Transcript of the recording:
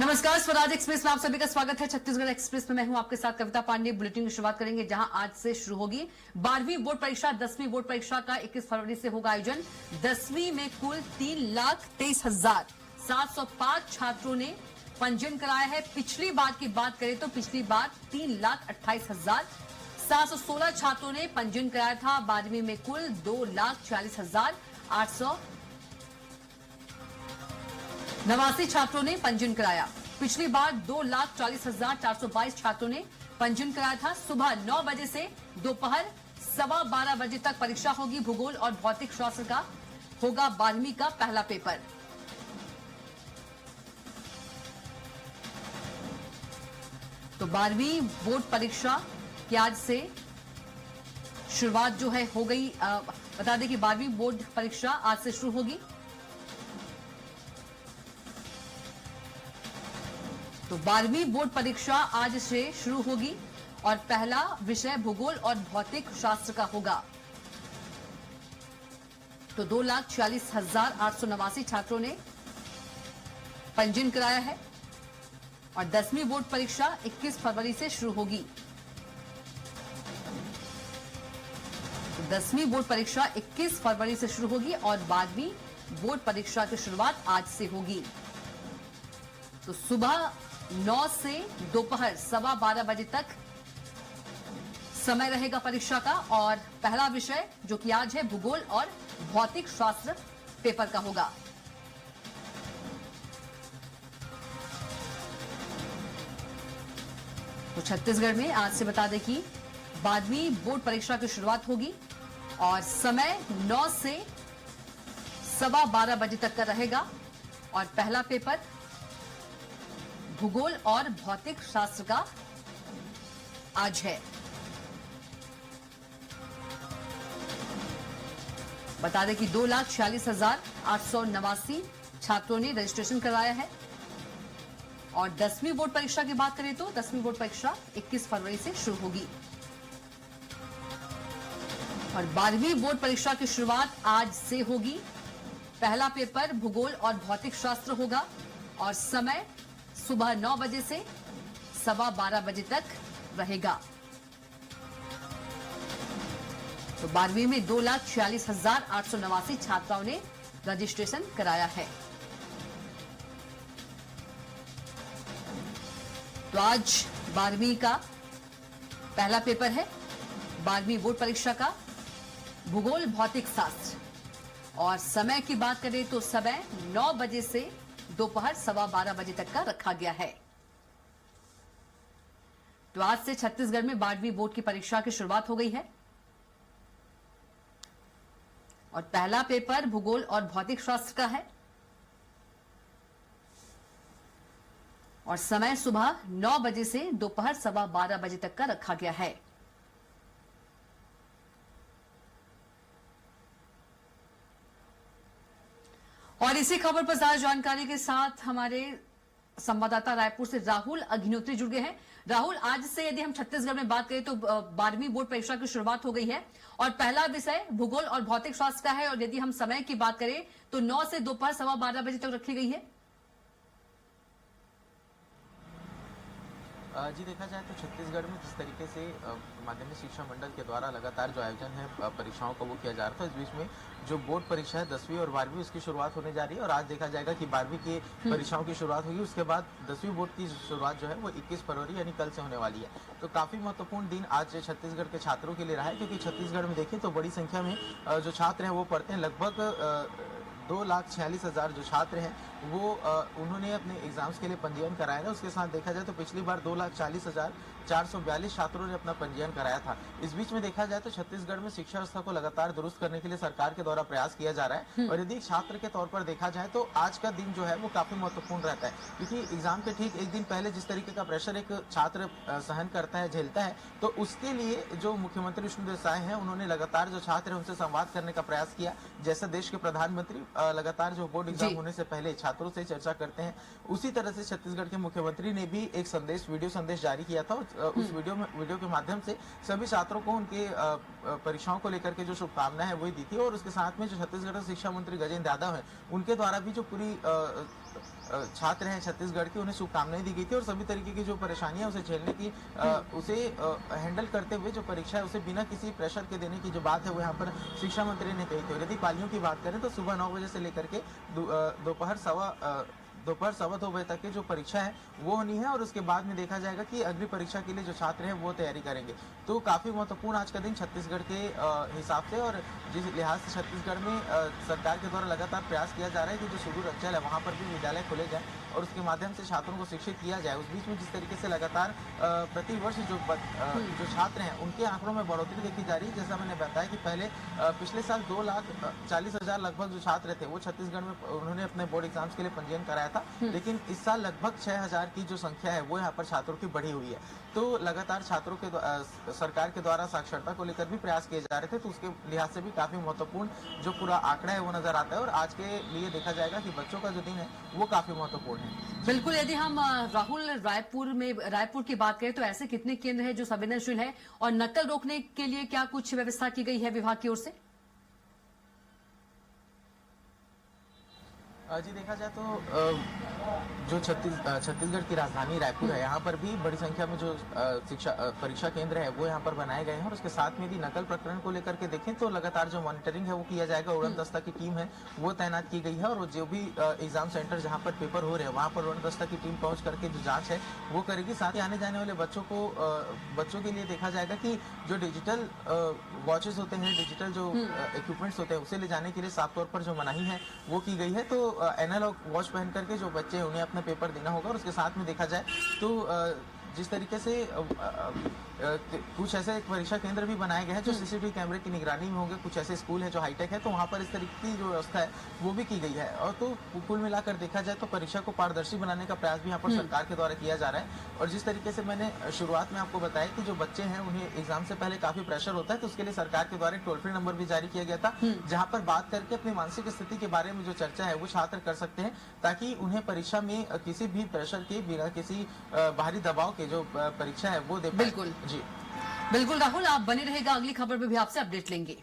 नमस्कार, स्वराज एक्सप्रेस में आप सभी का स्वागत है। छत्तीसगढ़ एक्सप्रेस में मैं हूं आपके साथ कविता पांडे। बुलेटिन की शुरुआत करेंगे जहां आज से शुरू होगी 12वीं बोर्ड परीक्षा। 10वीं बोर्ड परीक्षा का 21 फरवरी से होगा आयोजन। 10वीं में कुल 3,23,705 छात्रों ने पंजीयन कराया है। पिछली बार की बात करें तो पिछली बार 3,28,716 छात्रों ने पंजीयन कराया था। 12वीं में कुल 2,46,889 छात्रों ने पंजीयन कराया। पिछली बार 2,40,422 छात्रों ने पंजीयन कराया था। सुबह 9 बजे से दोपहर 12:15 बजे तक परीक्षा होगी। भूगोल और भौतिक शास्त्र का होगा 12वीं का पहला पेपर। तो 12वीं बोर्ड परीक्षा की आज से शुरुआत जो है हो गई। बता दें कि 12वीं बोर्ड परीक्षा आज से शुरू होगी। तो 12वीं बोर्ड परीक्षा आज से शुरू होगी और पहला विषय भूगोल और भौतिक शास्त्र का होगा। तो 2,46,889 छात्रों ने पंजीयन कराया है और 10वीं बोर्ड परीक्षा 21 फरवरी से शुरू होगी। तो 10वीं बोर्ड परीक्षा 21 फरवरी से शुरू होगी और 12वीं बोर्ड परीक्षा की शुरुआत आज से होगी। तो सुबह 9 से दोपहर 12:15 बजे तक समय रहेगा परीक्षा का और पहला विषय जो कि आज है भूगोल और भौतिक शास्त्र पेपर का होगा। तो छत्तीसगढ़ में आज से बता दें कि 12वीं बोर्ड परीक्षा की शुरुआत होगी और समय 9 से 12:15 बजे तक का रहेगा और पहला पेपर भूगोल और भौतिक शास्त्र का आज है। बता दें कि 2,46,889 छात्रों ने रजिस्ट्रेशन करवाया है और 10वीं बोर्ड परीक्षा की बात करें तो 10वीं बोर्ड परीक्षा 21 फरवरी से शुरू होगी और 12वीं बोर्ड परीक्षा की शुरुआत आज से होगी। पहला पेपर भूगोल और भौतिक शास्त्र होगा और समय सुबह 9 बजे से 12:15 बजे तक रहेगा। तो 12वीं में 2,46,889 छात्राओं ने रजिस्ट्रेशन कराया है। तो आज 12वीं का पहला पेपर है। 12वीं बोर्ड परीक्षा का भूगोल भौतिक शास्त्र और समय की बात करें तो समय 9 बजे से दोपहर 12:15 बजे तक का रखा गया है। तो आज से छत्तीसगढ़ में 12वीं बोर्ड की परीक्षा की शुरुआत हो गई है और पहला पेपर भूगोल और भौतिक शास्त्र का है और समय सुबह 9 बजे से दोपहर 12:15 बजे तक का रखा गया है। और इसी खबर पर ज्यादा जानकारी के साथ हमारे संवाददाता रायपुर से राहुल अग्निहोत्री जुड़ गए हैं। राहुल, आज से यदि हम छत्तीसगढ़ में बात करें तो 12वीं बोर्ड परीक्षा की शुरुआत हो गई है और पहला विषय भूगोल और भौतिक शास्त्र का है और यदि हम समय की बात करें तो 9 से दोपहर 12:15 बजे तक रखी गई है। जी, देखा जाए तो छत्तीसगढ़ में जिस तरीके से माध्यमिक शिक्षा मंडल के द्वारा लगातार जो आयोजन है परीक्षाओं का वो किया जा रहा था, इस बीच में जो बोर्ड परीक्षा है 10वीं और 12वीं उसकी शुरुआत होने जा रही है और आज देखा जाएगा कि 12वीं की परीक्षाओं की शुरुआत होगी। उसके बाद 10वीं बोर्ड की शुरुआत जो है वो 21 फरवरी यानी कल से होने वाली है। तो काफी महत्वपूर्ण दिन आज छत्तीसगढ़ के छात्रों के लिए रहा है क्योंकि छत्तीसगढ़ में देखिए तो बड़ी संख्या में जो छात्र हैं वो पढ़ते हैं। लगभग 2,46,000 जो छात्र हैं वो उन्होंने अपने एग्जाम्स के लिए पंजीयन कराया था। उसके साथ देखा जाए तो पिछली बार 2,40,442 छात्रों ने अपना पंजीयन कराया था। इस बीच में देखा जाए तो छत्तीसगढ़ में शिक्षा व्यवस्था को लगातार दुरुस्त करने के लिए सरकार के द्वारा प्रयास किया जा रहा है और यदि छात्र के तौर पर देखा जाए तो आज का दिन जो है वो काफी महत्वपूर्ण रहता है क्योंकि एग्जाम के ठीक एक दिन पहले जिस तरीके का प्रेशर एक छात्र सहन करता है, झेलता है, तो उसके लिए जो मुख्यमंत्री विष्णुदेव साय हैं उन्होंने लगातार जो छात्र है उनसे संवाद करने का प्रयास किया। जैसा देश के प्रधानमंत्री लगातार जो बोर्ड एग्जाम होने से पहले छात्रों से चर्चा करते हैं, उसी तरह से छत्तीसगढ़ के मुख्यमंत्री ने भी एक संदेश, वीडियो संदेश जारी किया था। उस वीडियो के माध्यम से सभी छात्रों को उनके परीक्षाओं को लेकर के जो शुभकामनाएं है वही दी थी और उसके साथ में जो छत्तीसगढ़ के शिक्षा मंत्री गजेंद्र यादव है उनके द्वारा भी जो पूरी छात्र हैं छत्तीसगढ़ के, उन्हें शुभकामनाएं दी गई थी और सभी तरीके की जो परेशानियां उसे झेलने की उसे हैंडल करते हुए जो परीक्षा है उसे बिना किसी प्रेशर के देने की जो बात है वो यहाँ पर शिक्षा मंत्री ने कही थी। और यदि पालियों की बात करें तो सुबह 9 बजे से लेकर के दोपहर 2:15 बजे तक की जो परीक्षा है वो होनी है और उसके बाद में देखा जाएगा कि अगली परीक्षा के लिए जो छात्र हैं वो तैयारी करेंगे। तो काफी महत्वपूर्ण आज का दिन छत्तीसगढ़ के हिसाब से, और जिस लिहाज से छत्तीसगढ़ में सरकार के द्वारा लगातार प्रयास किया जा रहा है कि जो सुदूर अंचल है वहाँ पर भी विद्यालय खोले जाए और उसके माध्यम से छात्रों को शिक्षित किया जाए। उस बीच में जिस तरीके से लगातार प्रतिवर्ष जो छात्र हैं उनके आंकड़ों में बढ़ोतरी देखी जा रही है। जैसा मैंने बताया कि पहले पिछले साल 2,40,000 लगभग जो छात्र थे वो छत्तीसगढ़ में उन्होंने अपने बोर्ड एग्जाम्स के लिए पंजीयन कराया था, लेकिन इस साल लगभग 6,000 की जो संख्या है वो यहाँ पर छात्रों की बढ़ी हुई है। तो लगातार छात्रों के सरकार के द्वारा साक्षरता को लेकर भी प्रयास किए जा रहे थे, तो उसके लिहाज से भी काफी महत्वपूर्ण जो पूरा आंकड़ा है वो नजर आता है और आज के लिए देखा जाएगा कि बच्चों का जो दिन है वो काफी महत्वपूर्ण है। बिल्कुल, यदि हम राहुल रायपुर की बात करें तो ऐसे कितने केंद्र हैं जो संवेदनशील है और नकल रोकने के लिए क्या कुछ व्यवस्था की गई है विभाग की ओर से? जी देखा जाए तो जो छत्तीसगढ़ की राजधानी रायपुर है यहाँ पर भी बड़ी संख्या में जो परीक्षा केंद्र है वो यहाँ पर बनाए गए हैं और उसके साथ में भी नकल प्रकरण को लेकर के देखें तो लगातार जो मॉनिटरिंग है वो किया जाएगा। उड़न दस्ता की टीम है वो तैनात की गई है और जो भी एग्जाम सेंटर जहाँ पर पेपर हो रहे हैं वहाँ पर उड़न दस्ता की टीम पहुंच करके जो जाँच है वो करेगी। साथ ही आने जाने वाले बच्चों के लिए देखा जाएगा कि जो डिजिटल वॉचेस होते हैं, डिजिटल जो इक्विपमेंट्स होते हैं उसे ले जाने के लिए साफ तौर पर जो मनाही है वो की गई है। तो एनालॉग वॉच पहन करके जो बच्चे हैं उन्हें अपना पेपर देना होगा और उसके साथ में देखा जाए तो जिस तरीके से कुछ ऐसे परीक्षा केंद्र भी बनाए गए हैं जो सीसीटीवी कैमरे की निगरानी में होंगे, कुछ ऐसे स्कूल है जो हाईटेक है तो वहाँ पर इस तरीके की जो व्यवस्था है वो भी की गई है। और तो कुल मिलाकर देखा जाए तो परीक्षा को पारदर्शी बनाने का प्रयास भी यहाँ पर सरकार के द्वारा किया जा रहा है। और जिस तरीके से मैंने शुरुआत में आपको बताया कि जो बच्चे हैं उन्हें एग्जाम से पहले काफी प्रेशर होता है, तो उसके लिए सरकार के द्वारा टोल फ्री नंबर भी जारी किया गया था जहाँ पर बात करके अपनी मानसिक स्थिति के बारे में जो चर्चा है वो छात्र कर सकते हैं ताकि उन्हें परीक्षा में किसी भी प्रेशर के बिना किसी बाहरी दबाव के जो परीक्षा है वो दे। बिल्कुल जी बिल्कुल राहुल, आप बने रहेगा, अगली खबर में भी आपसे अपडेट लेंगे।